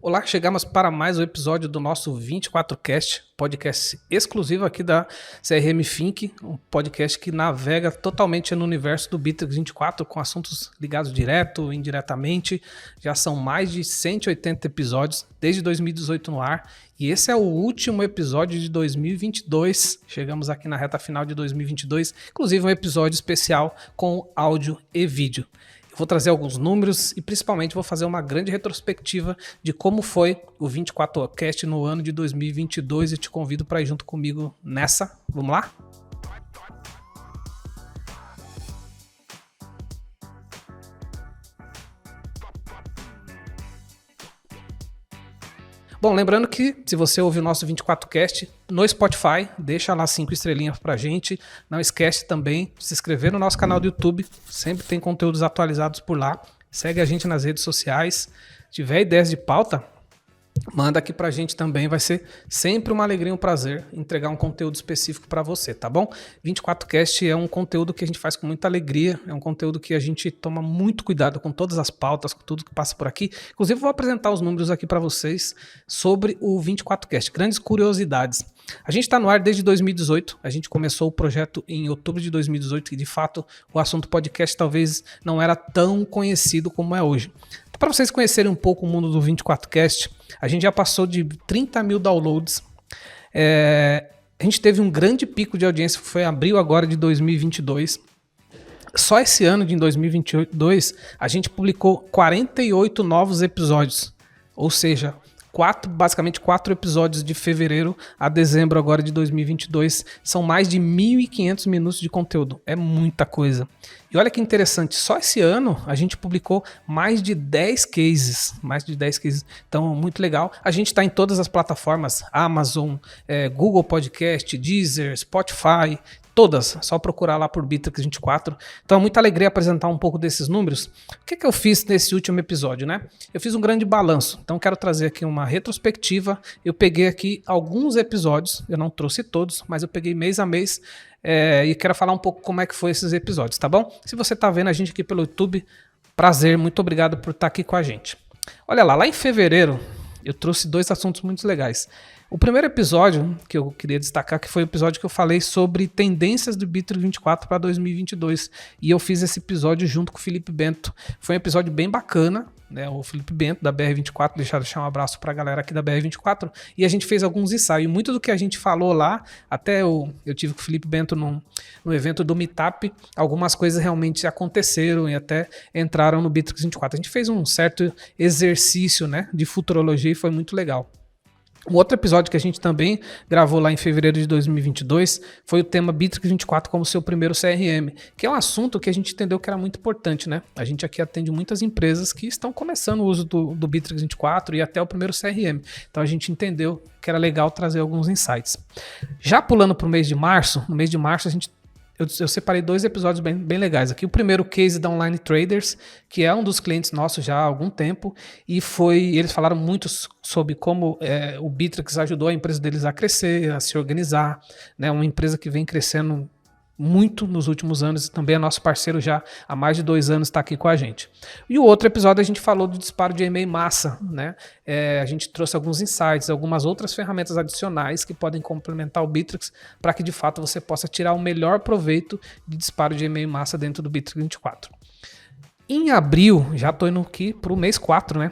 Olá, chegamos para mais um episódio do nosso 24Cast, podcast exclusivo aqui da CRM Think, um podcast que navega totalmente no universo do Bitrix 24 com assuntos ligados direto ou indiretamente. Já são mais de 180 episódios desde 2018 no ar e esse é o último episódio de 2022. Chegamos aqui na reta final de 2022, inclusive um episódio especial com áudio e vídeo. Vou trazer alguns números e principalmente vou fazer uma grande retrospectiva de como foi o 24Cast no ano de 2022 e te convido para ir junto comigo nessa. Vamos lá? Bom, lembrando que se você ouve o nosso 24Cast no Spotify, deixa lá 5 estrelinhas pra gente. Não esquece também de se inscrever no nosso canal do YouTube, sempre tem conteúdos atualizados por lá. Segue a gente nas redes sociais. Se tiver ideias de pauta, manda aqui pra gente também, vai ser sempre uma alegria e um prazer entregar um conteúdo específico para você, tá bom? 24Cast é um conteúdo que a gente faz com muita alegria, é um conteúdo que a gente toma muito cuidado com todas as pautas, com tudo que passa por aqui. Inclusive vou apresentar os números aqui para vocês sobre o 24Cast, grandes curiosidades. A gente está no ar desde 2018, a gente começou o projeto em outubro de 2018 e de fato o assunto podcast talvez não era tão conhecido como é hoje. Para vocês conhecerem um pouco o mundo do 24Cast, a gente já passou de 30 mil downloads. A gente teve um grande pico de audiência, que foi em abril agora de 2022. Só esse ano de 2022, a gente publicou 48 novos episódios. Ou seja, basicamente 4 episódios de fevereiro a dezembro agora de 2022. São mais de 1.500 minutos de conteúdo. É muita coisa. E olha que interessante, só esse ano a gente publicou mais de 10 cases. Então, muito legal. A gente está em todas as plataformas, Amazon, Google Podcast, Deezer, Spotify, todas. Só procurar lá por Bitrix 24. Então é muita alegria apresentar um pouco desses números. O que eu fiz nesse último episódio, né? Eu fiz um grande balanço. Então quero trazer aqui uma retrospectiva. Eu peguei aqui alguns episódios. Eu não trouxe todos, mas eu peguei mês a mês. E quero falar um pouco como é que foi esses episódios, tá bom? Se você tá vendo a gente aqui pelo YouTube, prazer, muito obrigado por estar aqui com a gente. Olha lá em fevereiro eu trouxe 2 assuntos muito legais. O primeiro episódio que eu queria destacar que foi o episódio que eu falei sobre tendências do Bitrix 24 para 2022 e eu fiz esse episódio junto com o Felipe Bento. Foi um episódio bem bacana, né? O Felipe Bento da BR24, deixar um abraço para a galera aqui da BR24 e a gente fez alguns ensaios. Muito do que a gente falou lá, até eu tive com o Felipe Bento no evento do Meetup, algumas coisas realmente aconteceram e até entraram no Bitrix 24. A gente fez um certo exercício, né, de futurologia e foi muito legal. O outro episódio que a gente também gravou lá em fevereiro de 2022 foi o tema Bitrix 24 como seu primeiro CRM, que é um assunto que a gente entendeu que era muito importante, né? A gente aqui atende muitas empresas que estão começando o uso do Bitrix 24 e até o primeiro CRM. Então a gente entendeu que era legal trazer alguns insights. Já pulando para o mês de março, no mês de março eu separei 2 episódios bem legais aqui. O primeiro, case da Online Traders, que é um dos clientes nossos já há algum tempo, e eles falaram muito sobre como o Bitrix ajudou a empresa deles a crescer, a se organizar, né? Uma empresa que vem crescendo muito nos últimos anos e também é nosso parceiro já há mais de 2 anos, está aqui com a gente. E o outro episódio a gente falou do disparo de e-mail massa, né? A gente trouxe alguns insights, algumas outras ferramentas adicionais que podem complementar o Bitrix para que de fato você possa tirar o melhor proveito de disparo de e-mail massa dentro do Bitrix 24. Em abril, já estou indo aqui para o mês 4, né?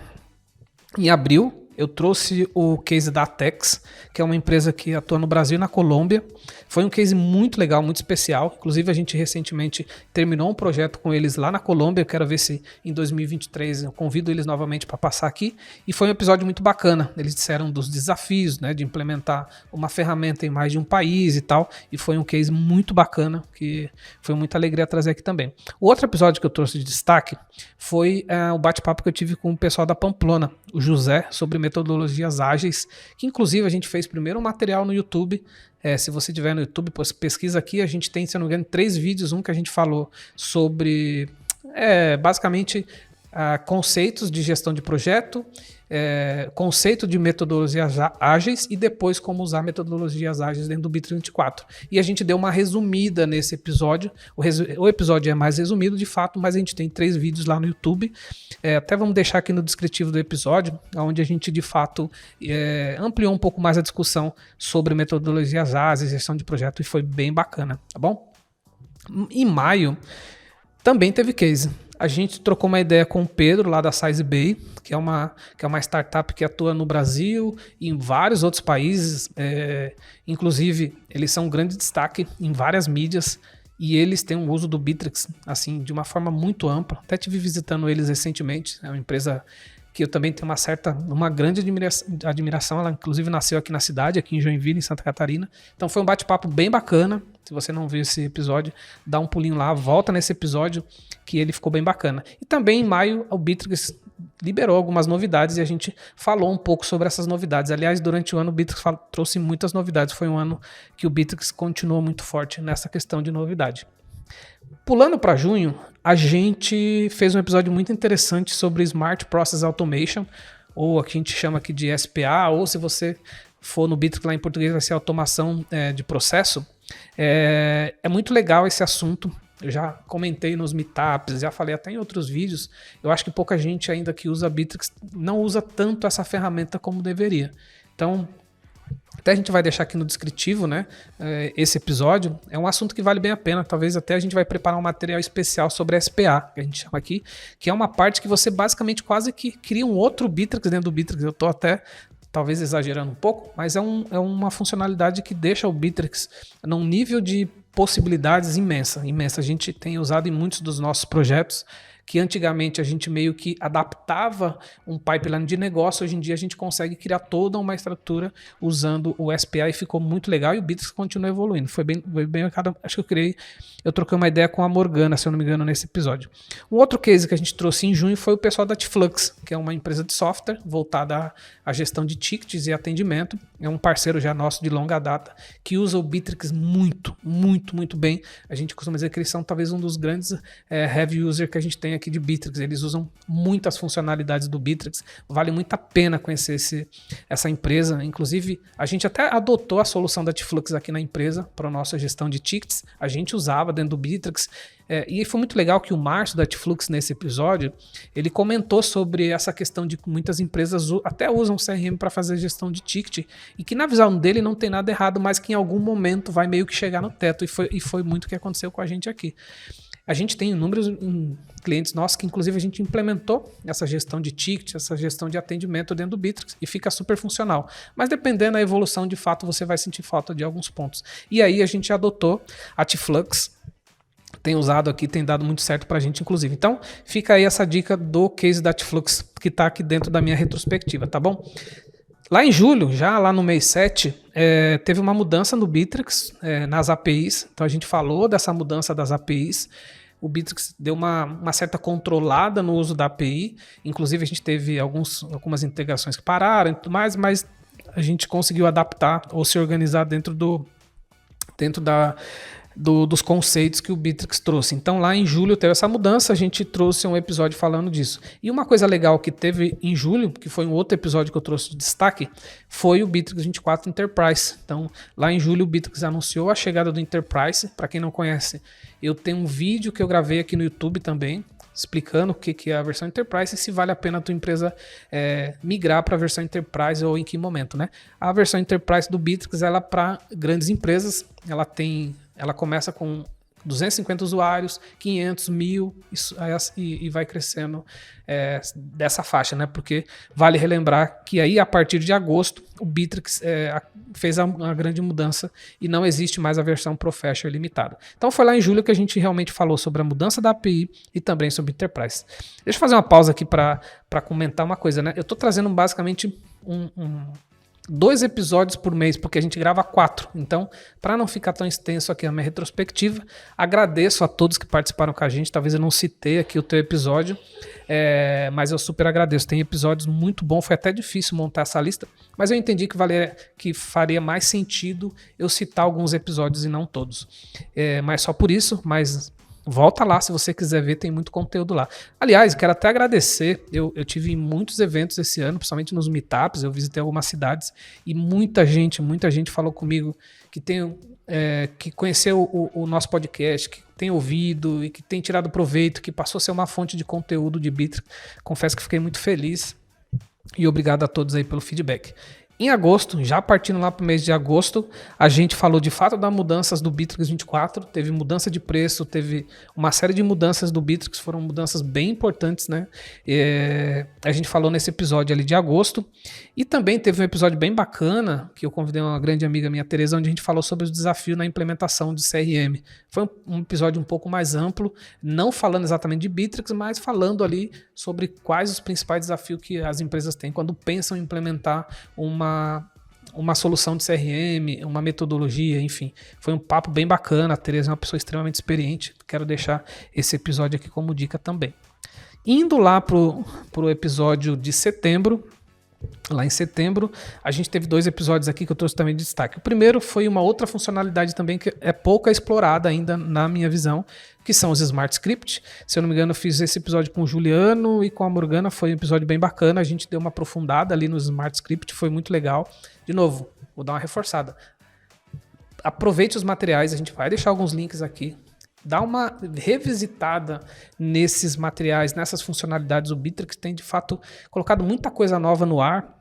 Em abril, eu trouxe o case da Atex, que é uma empresa que atua no Brasil e na Colômbia. Foi um case muito legal, muito especial. Inclusive, a gente recentemente terminou um projeto com eles lá na Colômbia. Eu quero ver se em 2023 eu convido eles novamente para passar aqui. E foi um episódio muito bacana. Eles disseram dos desafios, né, de implementar uma ferramenta em mais de um país e tal. E foi um case muito bacana, que foi muita alegria trazer aqui também. O outro episódio que eu trouxe de destaque foi o bate-papo que eu tive com o pessoal da Pamplona, o José, sobre metodologias ágeis, que inclusive a gente fez primeiro um material no YouTube. Se você tiver no YouTube, pesquisa aqui, a gente tem, se eu não me engano, 3 vídeos, um que a gente falou sobre basicamente conceitos de gestão de projeto, conceito de metodologias ágeis e depois como usar metodologias ágeis dentro do Bitrix 24. E a gente deu uma resumida nesse episódio. O episódio é mais resumido, de fato, mas a gente tem 3 vídeos lá no YouTube. Até vamos deixar aqui no descritivo do episódio, onde a gente, de fato, ampliou um pouco mais a discussão sobre metodologias ágeis, gestão de projeto, e foi bem bacana, tá bom? Em maio, também teve case. A gente trocou uma ideia com o Pedro, lá da SizeBay, que é uma startup que atua no Brasil e em vários outros países. Inclusive, eles são um grande destaque em várias mídias e eles têm um uso do Bitrix assim, de uma forma muito ampla. Até estive visitando eles recentemente. É uma empresa que eu também tenho uma grande admiração. Ela, inclusive, nasceu aqui na cidade, aqui em Joinville, em Santa Catarina. Então, foi um bate-papo bem bacana. Se você não viu esse episódio, dá um pulinho lá, volta nesse episódio, que ele ficou bem bacana. E também, em maio, o Bitrix liberou algumas novidades e a gente falou um pouco sobre essas novidades. Aliás, durante o ano, o Bitrix trouxe muitas novidades. Foi um ano que o Bitrix continuou muito forte nessa questão de novidade. Pulando para junho, a gente fez um episódio muito interessante sobre Smart Process Automation, ou aqui a gente chama aqui de SPA, ou se você for no Bitrix lá em português vai ser automação de processo. É muito legal esse assunto. Eu já comentei nos meetups, já falei até em outros vídeos. Eu acho que pouca gente ainda que usa Bitrix não usa tanto essa ferramenta como deveria. Então, até a gente vai deixar aqui no descritivo, né? Esse episódio é um assunto que vale bem a pena. Talvez até a gente vai preparar um material especial sobre SPA, que a gente chama aqui, que é uma parte que você basicamente quase que cria um outro Bitrix dentro do Bitrix. Eu estou até talvez exagerando um pouco, mas é uma funcionalidade que deixa o Bitrix num nível de possibilidades imensa. A gente tem usado em muitos dos nossos projetos, que antigamente a gente meio que adaptava um pipeline de negócio. Hoje em dia a gente consegue criar toda uma estrutura usando o SPA e ficou muito legal, e o Bitrix continua evoluindo. Foi bem acho que eu troquei uma ideia com a Morgana, se eu não me engano, nesse episódio. Um outro case que a gente trouxe em junho foi o pessoal da Tflux, que é uma empresa de software voltada à gestão de tickets e atendimento. É um parceiro já nosso de longa data, que usa o Bitrix muito bem. A gente costuma dizer que eles são talvez um dos grandes heavy user que a gente tem aqui de Bitrix. Eles usam muitas funcionalidades do Bitrix. Vale muito a pena conhecer essa empresa. Inclusive, a gente até adotou a solução da Tflux aqui na empresa para a nossa gestão de tickets. A gente usava dentro do Bitrix. E foi muito legal que o Márcio da Tflux, nesse episódio, ele comentou sobre essa questão de que muitas empresas até usam CRM para fazer gestão de ticket, e que na visão dele não tem nada errado, mas que em algum momento vai meio que chegar no teto, e foi muito o que aconteceu com a gente aqui. A gente tem inúmeros clientes nossos que, inclusive, a gente implementou essa gestão de ticket, essa gestão de atendimento dentro do Bitrix, e fica super funcional. Mas dependendo da evolução, de fato, você vai sentir falta de alguns pontos. E aí a gente adotou a Tflux, tem usado aqui, tem dado muito certo pra gente, inclusive. Então, fica aí essa dica do case da Tflux, que tá aqui dentro da minha retrospectiva, tá bom? Lá em julho, já lá no mês 7, teve uma mudança no Bitrix, nas APIs. Então, a gente falou dessa mudança das APIs. O Bitrix deu uma certa controlada no uso da API. Inclusive, a gente teve algumas integrações que pararam e tudo mais, mas a gente conseguiu adaptar ou se organizar dentro dos conceitos que o Bitrix trouxe. Então, lá em julho teve essa mudança, a gente trouxe um episódio falando disso. E uma coisa legal que teve em julho, que foi um outro episódio que eu trouxe de destaque, foi o Bitrix 24 Enterprise. Então, lá em julho o Bitrix anunciou a chegada do Enterprise. Para quem não conhece, eu tenho um vídeo que eu gravei aqui no YouTube também, explicando o que é a versão Enterprise e se vale a pena a tua empresa migrar para a versão Enterprise ou em que momento, né? A versão Enterprise do Bitrix, ela para grandes empresas, ela começa com 250 usuários, 500, 1000 e vai crescendo dessa faixa, né? Porque vale relembrar que aí a partir de agosto o Bitrix fez uma grande mudança e não existe mais a versão Professional limitada. Então foi lá em julho que a gente realmente falou sobre a mudança da API e também sobre Enterprise. Deixa eu fazer uma pausa aqui para comentar uma coisa, né? Eu estou trazendo basicamente 2 episódios por mês, porque a gente grava 4. Então, para não ficar tão extenso aqui a minha retrospectiva, agradeço a todos que participaram com a gente. Talvez eu não citei aqui o teu episódio, mas eu super agradeço. Tem episódios muito bons, foi até difícil montar essa lista, mas eu entendi que faria mais sentido eu citar alguns episódios e não todos. Mas só por isso, mas Volta lá se você quiser ver, tem muito conteúdo lá. Aliás, quero até agradecer, eu tive muitos eventos esse ano, principalmente nos meetups, eu visitei algumas cidades e muita gente falou comigo que conheceu o nosso podcast, que tem ouvido e que tem tirado proveito, que passou a ser uma fonte de conteúdo de Bittrex. Confesso que fiquei muito feliz e obrigado a todos aí pelo feedback. Em agosto, já partindo lá para o mês de agosto, a gente falou de fato das mudanças do Bittrex 24, teve mudança de preço, teve uma série de mudanças do Bittrex, foram mudanças bem importantes, né? A gente falou nesse episódio ali de agosto, e também teve um episódio bem bacana, que eu convidei uma grande amiga minha, Tereza, onde a gente falou sobre os desafios na implementação de CRM. Foi um episódio um pouco mais amplo, não falando exatamente de Bittrex, mas falando ali sobre quais os principais desafios que as empresas têm quando pensam em implementar uma solução de CRM, uma metodologia, enfim. Foi um papo bem bacana, a Tereza é uma pessoa extremamente experiente, quero deixar esse episódio aqui como dica também. Indo lá pro episódio de setembro, lá em setembro, a gente teve 2 episódios aqui que eu trouxe também de destaque. O primeiro foi uma outra funcionalidade também que é pouco explorada ainda na minha visão, que são os Smart Script. Se eu não me engano, eu fiz esse episódio com o Juliano e com a Morgana, foi um episódio bem bacana, a gente deu uma aprofundada ali no Smart Script, foi muito legal. De novo, vou dar uma reforçada. Aproveite os materiais, a gente vai deixar alguns links aqui. Dá uma revisitada nesses materiais, nessas funcionalidades. O Bittrex tem, de fato, colocado muita coisa nova no ar.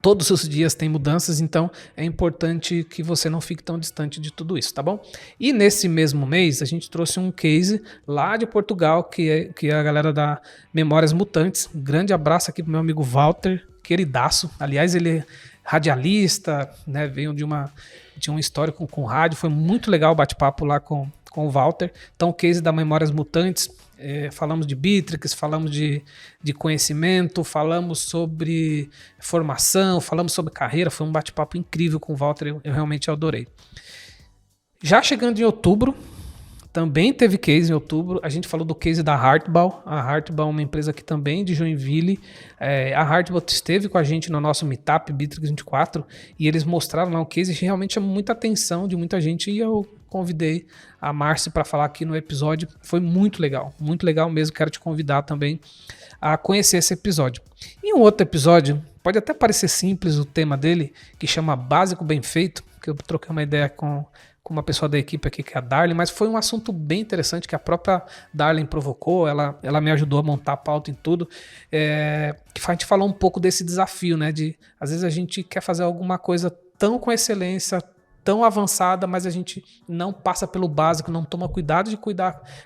Todos os dias tem mudanças, então é importante que você não fique tão distante de tudo isso, tá bom? E nesse mesmo mês, a gente trouxe um case lá de Portugal, que é a galera da Memórias Mutantes. Um grande abraço aqui pro meu amigo Walter, queridaço. Aliás, ele é radialista, né? Veio de um histórico com rádio. Foi muito legal o bate-papo lá com o Walter. Então, o case da Memórias Mutantes, falamos de Bittrex, falamos de conhecimento, falamos sobre formação, falamos sobre carreira. Foi um bate-papo incrível com o Walter, eu realmente adorei. Já chegando em outubro, também teve case em outubro, a gente falou do case da Hartball. A Hartball é uma empresa aqui também de Joinville. A Hartball esteve com a gente no nosso Meetup Bittrex 24 e eles mostraram lá um case que realmente chamou muita atenção de muita gente e eu convidei a Márcia para falar aqui no episódio. Foi muito legal mesmo. Quero te convidar também a conhecer esse episódio. E um outro episódio, pode até parecer simples o tema dele, que chama Básico Bem Feito, que eu troquei uma ideia com uma pessoa da equipe aqui, que é a Darlene, mas foi um assunto bem interessante que a própria Darlene provocou, ela me ajudou a montar a pauta em tudo, que a gente falou um pouco desse desafio, né, de às vezes a gente quer fazer alguma coisa tão com excelência, tão avançada, mas a gente não passa pelo básico, não toma cuidado de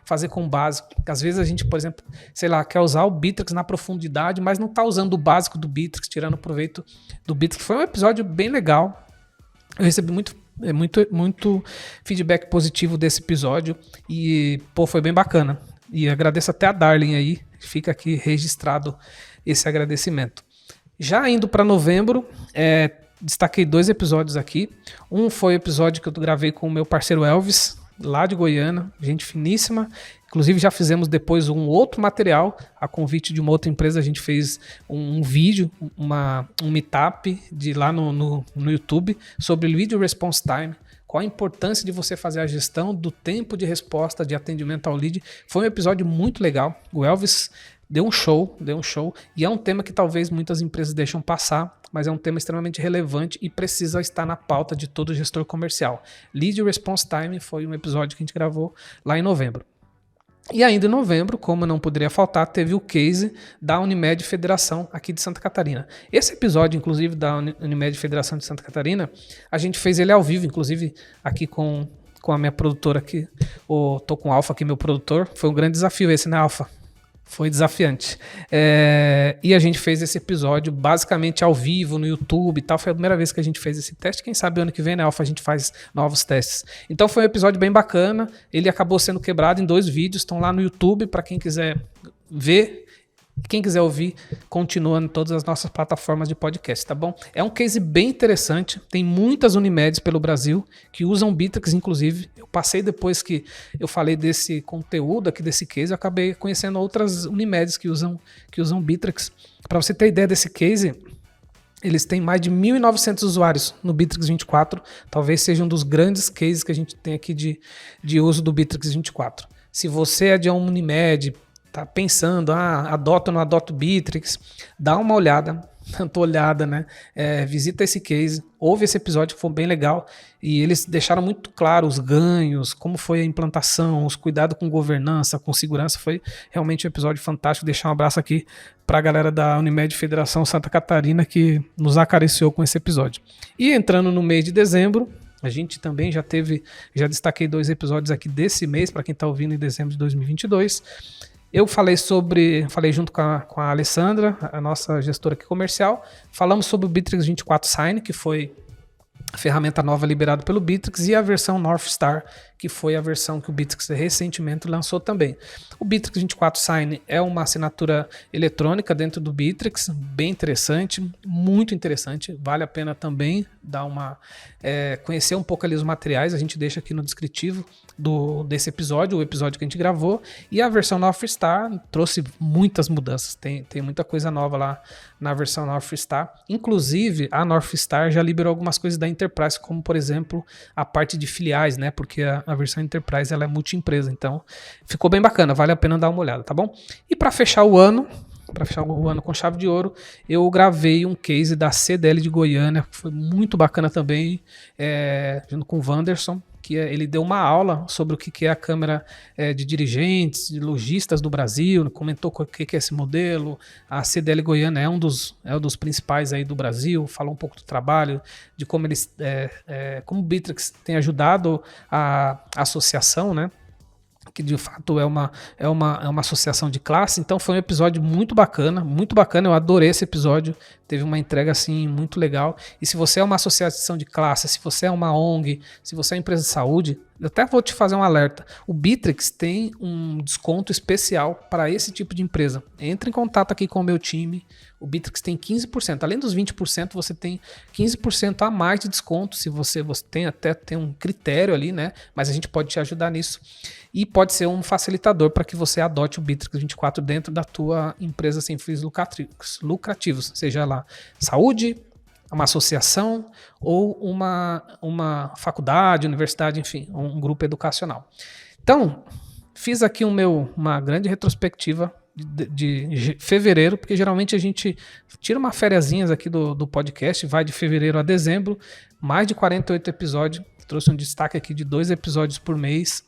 fazer com o básico. Às vezes a gente, por exemplo, sei lá, quer usar o Bittrex na profundidade, mas não está usando o básico do Bittrex, tirando proveito do Bittrex. Foi um episódio bem legal, eu recebi muito feedback positivo desse episódio e, foi bem bacana. E agradeço até a Darlene aí, fica aqui registrado esse agradecimento. Já indo para novembro, destaquei 2 episódios aqui. Um foi o episódio que eu gravei com o meu parceiro Elvis, lá de Goiânia, gente finíssima. Inclusive já fizemos depois um outro material, a convite de uma outra empresa, a gente fez um vídeo, um meetup lá no YouTube sobre Lead Response Time, qual a importância de você fazer a gestão do tempo de resposta de atendimento ao lead. Foi um episódio muito legal, o Elvis deu um show, e é um tema que talvez muitas empresas deixam passar, mas é um tema extremamente relevante e precisa estar na pauta de todo gestor comercial. Lead Response Time foi um episódio que a gente gravou lá em novembro. E ainda em novembro, como não poderia faltar, teve o case da Unimed Federação aqui de Santa Catarina. Esse episódio, inclusive, da Unimed Federação de Santa Catarina, a gente fez ele ao vivo, inclusive aqui com a minha produtora aqui, tô com o Alfa aqui, meu produtor. Foi um grande desafio esse, né, Alfa? Foi desafiante. E a gente fez esse episódio basicamente ao vivo no YouTube e tal. Foi a primeira vez que a gente fez esse teste. Quem sabe ano que vem, né, Alfa, a gente faz novos testes. Então foi um episódio bem bacana. Ele acabou sendo quebrado em 2 vídeos. Estão lá no YouTube para quem quiser ver. Quem quiser ouvir, continua em todas as nossas plataformas de podcast, tá bom? É um case bem interessante. Tem muitas Unimeds pelo Brasil que usam Bittrex, inclusive. Eu passei depois que eu falei desse conteúdo aqui, desse case, eu acabei conhecendo outras Unimeds que usam Bittrex. Para você ter ideia desse case, eles têm mais de 1.900 usuários no Bittrex 24. Talvez seja um dos grandes cases que a gente tem aqui de uso do Bittrex 24. Se você é de uma Unimed, tá pensando, adoto ou não adoto Bittrex, dá uma olhada, tanto olhada, né? Visita esse case, ouve esse episódio que foi bem legal e eles deixaram muito claro os ganhos, como foi a implantação, os cuidados com governança, com segurança. Foi realmente um episódio fantástico. Deixar um abraço aqui para a galera da Unimed Federação Santa Catarina que nos acariciou com esse episódio. E entrando no mês de dezembro, a gente também já destaquei 2 episódios aqui desse mês, para quem está ouvindo em dezembro de 2022. Eu falei junto com a Alessandra, a nossa gestora aqui comercial, falamos sobre o Bittrex 24 Sign, que foi a ferramenta nova liberada pelo Bittrex, e a versão North Star, que foi a versão que o Bittrex recentemente lançou também. O Bittrex 24 Sign é uma assinatura eletrônica dentro do Bittrex, bem interessante, muito interessante, vale a pena também conhecer um pouco ali os materiais, a gente deixa aqui no descritivo desse episódio, o episódio que a gente gravou, e a versão North Star trouxe muitas mudanças, tem muita coisa nova lá na versão North Star, inclusive a North Star já liberou algumas coisas da Enterprise, como por exemplo a parte de filiais, né, porque a versão Enterprise ela é multi-empresa, então ficou bem bacana, vale a pena dar uma olhada, tá bom? E para fechar o ano com chave de ouro, eu gravei um case da CDL de Goiânia, que foi muito bacana também, junto com o Wanderson, que ele deu uma aula sobre o que é a Câmara de Dirigentes, de Lojistas do Brasil, comentou o que é esse modelo. A CDL Goiânia é um dos principais aí do Brasil, falou um pouco do trabalho, de como como o Bittrex tem ajudado a associação, né? Que de fato é uma associação de classe. Então foi um episódio muito bacana, eu adorei esse episódio, teve uma entrega assim muito legal. E se você é uma associação de classe, se você é uma ONG, se você é uma empresa de saúde, eu até vou te fazer um alerta, o Bittrex tem um desconto especial para esse tipo de empresa. Entre em contato aqui com o meu time, o Bittrex tem 15%, além dos 20%, você tem 15% a mais de desconto, se você tem um critério ali, né? Mas a gente pode te ajudar nisso. E pode ser um facilitador para que você adote o Bittrex 24 dentro da tua empresa sem fins lucrativos, seja lá saúde, uma associação ou uma faculdade, universidade, enfim, um grupo educacional. Então, fiz aqui uma grande retrospectiva de fevereiro, porque geralmente a gente tira uma fériasinhas aqui do podcast, vai de fevereiro a dezembro, mais de 48 episódios, trouxe um destaque aqui de 2 episódios por mês.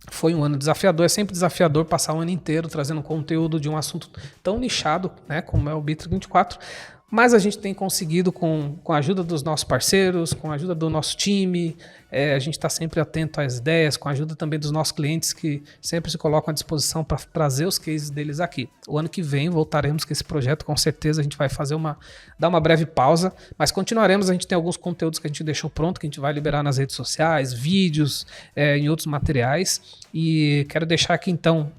Foi um ano desafiador, é sempre desafiador passar o ano inteiro trazendo conteúdo de um assunto tão nichado, né, como é o Bittrex 24, mas a gente tem conseguido com a ajuda dos nossos parceiros, com a ajuda do nosso time, a gente está sempre atento às ideias, com a ajuda também dos nossos clientes que sempre se colocam à disposição para trazer os cases deles aqui. O ano que vem voltaremos com esse projeto, com certeza a gente vai dar uma breve pausa, mas continuaremos, a gente tem alguns conteúdos que a gente deixou pronto, que a gente vai liberar nas redes sociais, vídeos, em outros materiais, e quero deixar aqui então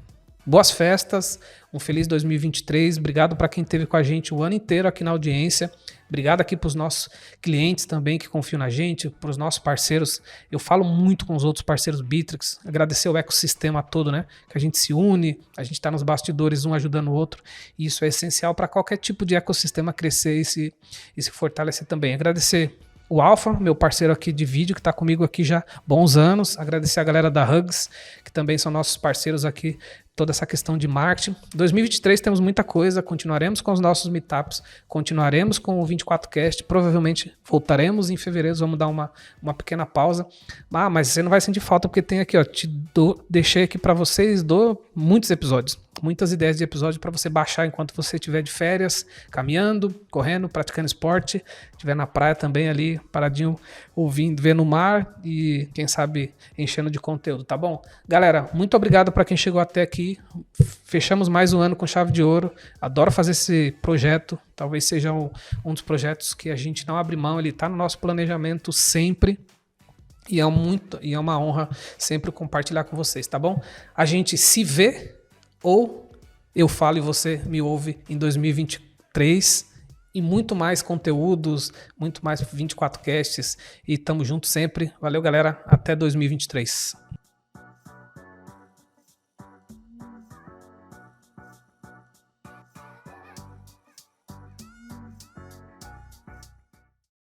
boas festas, um feliz 2023, obrigado para quem esteve com a gente o ano inteiro aqui na audiência, obrigado aqui para os nossos clientes também que confiam na gente, para os nossos parceiros, eu falo muito com os outros parceiros Bittrex, agradecer o ecossistema todo, né, que a gente se une, a gente está nos bastidores um ajudando o outro, e isso é essencial para qualquer tipo de ecossistema crescer e se fortalecer também, agradecer o Alfa, meu parceiro aqui de vídeo, que está comigo aqui já há bons anos. Agradecer a galera da Hugs, que também são nossos parceiros aqui, toda essa questão de marketing. 2023 temos muita coisa, continuaremos com os nossos meetups, continuaremos com o 24Cast, provavelmente voltaremos em fevereiro, vamos dar uma pequena pausa. Mas você não vai sentir falta, porque tem aqui, ó, deixei aqui para vocês, dou muitos episódios, muitas ideias de episódio para você baixar enquanto você estiver de férias, caminhando, correndo, praticando esporte, estiver na praia também ali, paradinho, ouvindo, vendo o mar e quem sabe enchendo de conteúdo, tá bom? Galera, muito obrigado para quem chegou até aqui. Fechamos mais um ano com chave de ouro. Adoro fazer esse projeto. Talvez seja um dos projetos que a gente não abre mão. Ele está no nosso planejamento sempre. E é uma honra sempre compartilhar com vocês, tá bom? A gente se vê ou eu falo e você me ouve em 2023 e muito mais conteúdos, muito mais 24 casts e tamo junto sempre. Valeu, galera. Até 2023.